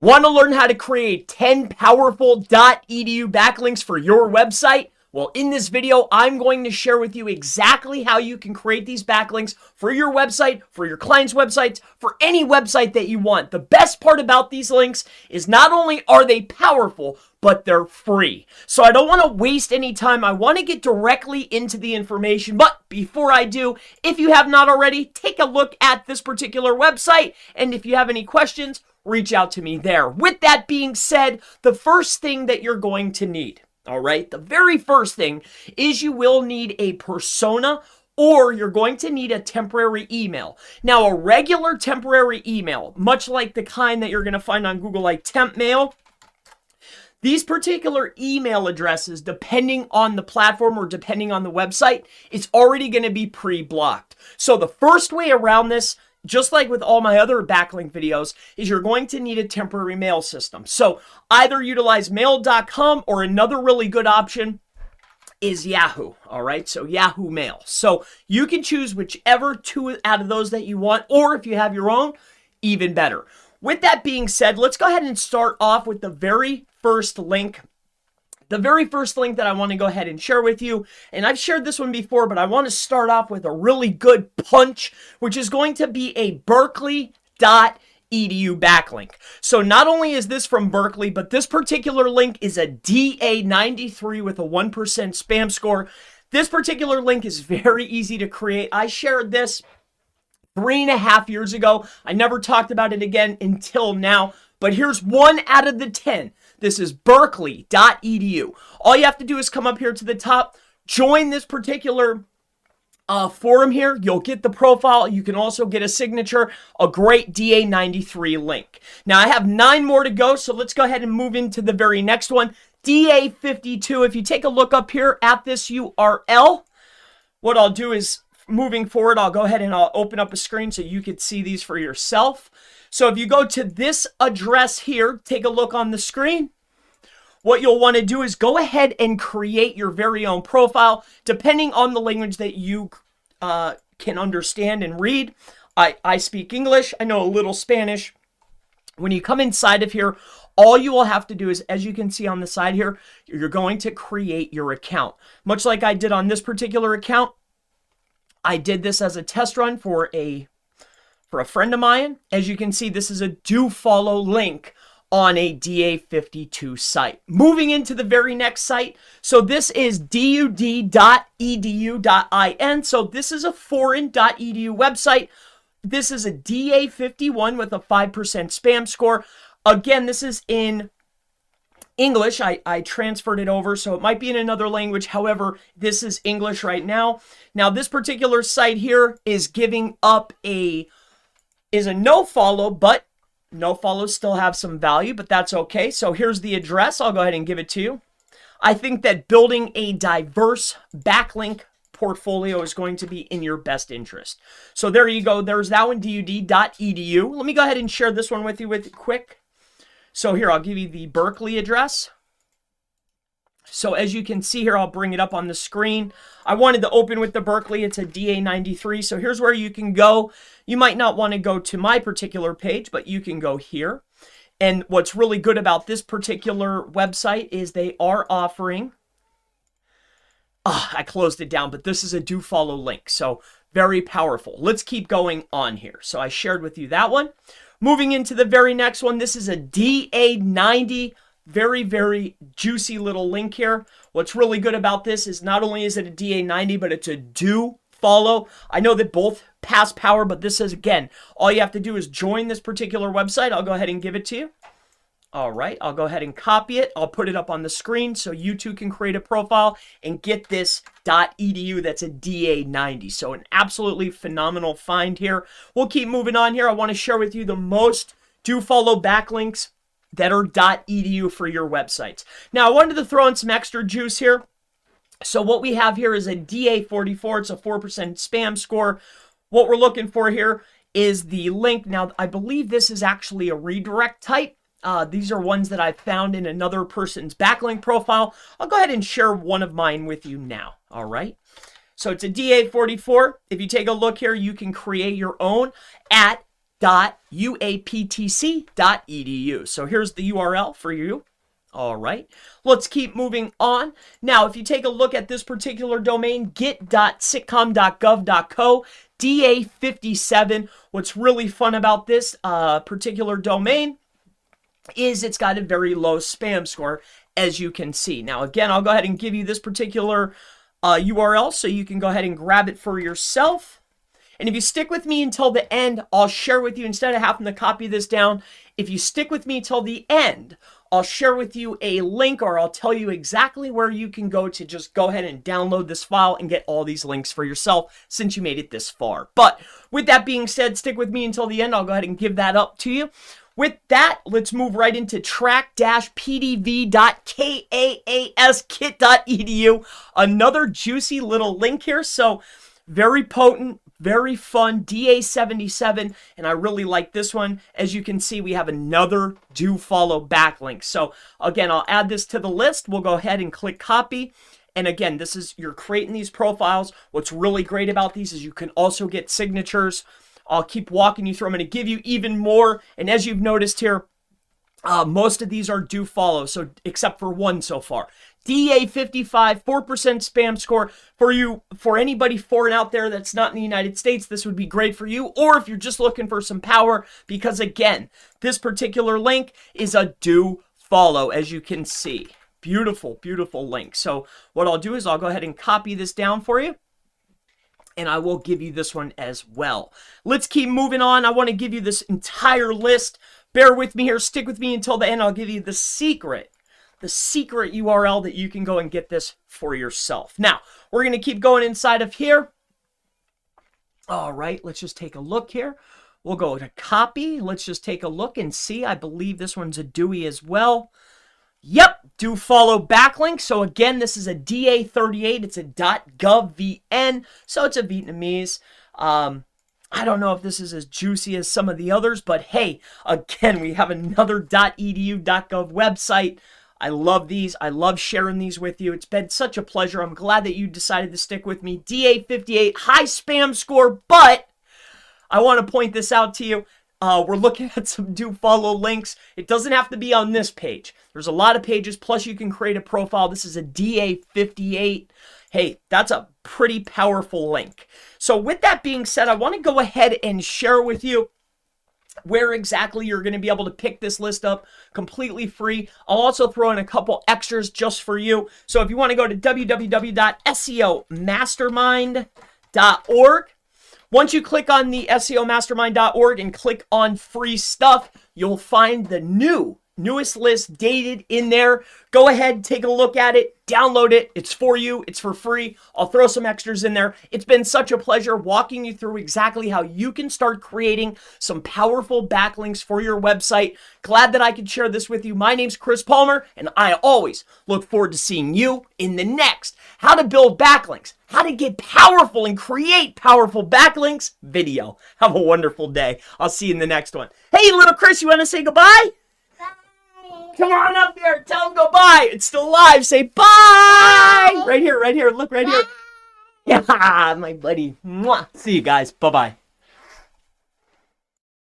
Want to learn how to create 10 powerful .edu backlinks for your website? Well, in this video, I'm going to share with you exactly how you can create these backlinks for your website, for your clients' websites, for any website that you want. The best part about these links is not only are they powerful, but they're free. So I don't want to waste any time. I want to get directly into the information. But before I do, if you have not already, take a look at this particular website. And if you have any questions, reach out to me there. With that being said, the first thing that you're going to need, all right, the very first thing is you will need a persona, or you're going to need a temporary email. Now, a regular temporary email, much like the kind that you're going to find on Google, like temp mail, these particular email addresses, depending on the platform or depending on the website, it's already going to be pre-blocked. So the first way around this, just like with all my other backlink videos, is you're going to need a temporary mail system. So either utilize mail.com, or another really good option is Yahoo. All right, so Yahoo Mail. So you can choose whichever two out of those that you want, or if you have your own, even better. With that being said, let's go ahead and start off with the very first link. The very first link that I want to go ahead and share with you, and I've shared this one before, but I want to start off with a really good punch, which is going to be a Berkeley.edu backlink. So not only is this from Berkeley, but this particular link is a DA93 with a 1% spam score. This particular link is very easy to create. I shared this 3.5 years ago. I never talked about it again until now, but here's 1 out of the 10. This is Berkeley.edu. All you have to do is come up here to the top, join this particular forum here. You'll get the profile. You can also get a signature, a great DA93 link. Now, I have 9 more to go, so let's go ahead and move into the very next one. DA52, if you take a look up here at this URL, what I'll do is, moving forward, I'll go ahead and I'll open up a screen so you could see these for yourself. So if you go to this address here, take a look on the screen. What you'll want to do is go ahead and create your very own profile, depending on the language that you can understand and read. I speak English. I know a little Spanish. When you come inside of here, all you will have to do is, as you can see on the side here, you're going to create your account. Much like I did on this particular account, I did this as a test run for a friend of mine. As you can see, this is a do follow link on a DA52 site. Moving into the very next site. So this is dud.edu.in. So this is a foreign .edu website. This is a DA51 with a 5% spam score. Again, this is in English. I transferred it over, so it might be in another language. However, this is English right now. Now, this particular site here is giving up a no follow, but no follows still have some value, but that's okay. So here's the address. I'll go ahead and give it to you. I think that building a diverse backlink portfolio is going to be in your best interest. So there you go. There's that one, dud.edu. Let me go ahead and share this one with you quick. So here, I'll give you the Berkeley address. So as you can see here, I'll bring it up on the screen. I wanted to open with the Berkeley. It's a DA93. So here's where you can go. You might not want to go to my particular page, but you can go here. And what's really good about this particular website is they are offering, I closed it down, but this is a do follow link. So very powerful. Let's keep going on here. So I shared with you that one. Moving into the very next one, this is a DA90. Very, very juicy little link here. What's really good about this is not only is it a DA90, but it's a do follow. I know that both pass power, but this is, again, all you have to do is join this particular website. I'll go ahead and give it to you. All right, I'll go ahead and copy it. I'll put it up on the screen so you too can create a profile and get this .edu that's a DA90. So an absolutely phenomenal find here. We'll keep moving on here. I want to share with you the most do follow backlinks that are .edu for your websites. Now, I wanted to throw in some extra juice here. So what we have here is a DA44. It's a 4% spam score. What we're looking for here is the link. Now, I believe this is actually a redirect type. These are ones that I found in another person's backlink profile. I'll go ahead and share one of mine with you now. All right. So it's a DA44. If you take a look here, you can create your own at get.uaptc.edu. So here's the URL for you. All right, let's keep moving on. Now, if you take a look at this particular domain, get.sitcom.gov.co, DA57, what's really fun about this particular domain is it's got a very low spam score, as you can see. Now, again, I'll go ahead and give you this particular URL so you can go ahead and grab it for yourself. And if you stick with me until the end, I'll share with you, instead of having to copy this down, if you stick with me till the end, I'll share with you a link, or I'll tell you exactly where you can go to just go ahead and download this file and get all these links for yourself since you made it this far. But with that being said, stick with me until the end. I'll go ahead and give that up to you. With that, let's move right into track-pdv.kaaskit.edu. Another juicy little link here. So very potent, very fun, DA77, and I really like this one. As you can see, we have another do follow backlink. So again, I'll add this to the list. We'll go ahead and click copy. And again, this is, you're creating these profiles. What's really great about these is you can also get signatures. I'll keep walking you through. I'm going to give you even more. And as you've noticed here, most of these are do follow, so except for one so far. DA55, 4% spam score for you. For anybody foreign out there that's not in the United States, this would be great for you. Or if you're just looking for some power, because again, this particular link is a do follow, as you can see. Beautiful, beautiful link. So what I'll do is I'll go ahead and copy this down for you, and I will give you this one as well. Let's keep moving on. I want to give you this entire list. Bear with me here. Stick with me until the end. I'll give you the secret URL that you can go and get this for yourself. Now, we're going to keep going inside of here. All right, let's just take a look here. We'll go to copy. Let's just take a look and see. I believe this one's a DUI as well. Yep, do follow backlink. So again, this is a DA38. It's a .govvn, so it's a Vietnamese. I don't know if this is as juicy as some of the others, but hey, again, we have another .edu, .gov website. I love these. I love sharing these with you. It's been such a pleasure. I'm glad that you decided to stick with me. DA58, high spam score, but I want to point this out to you. We're looking at some do follow links. It doesn't have to be on this page. There's a lot of pages, plus you can create a profile. This is a DA58. Hey, that's a pretty powerful link. So with that being said, I want to go ahead and share with you where exactly you're going to be able to pick this list up completely free. I'll also throw in a couple extras just for you. So if you want to go to www.seomastermind.org, once you click on the seomastermind.org and click on free stuff, you'll find the newest list dated in there. Go ahead, take a look at it, download it. It's for you. It's for free. I'll throw some extras in there. It's been such a pleasure walking you through exactly how you can start creating some powerful backlinks for your website. Glad that I could share this with you. My name's Chris Palmer, and I always look forward to seeing you in the next How to Build Backlinks, How to Get Powerful and Create Powerful Backlinks video. Have a wonderful day. I'll see you in the next one. Hey, little Chris, you want to say goodbye? Come on up here. Tell them goodbye. It's still live. Say bye. Bye. Right here. Look right here. Yeah, my buddy. Mwah. See you guys. Bye-bye.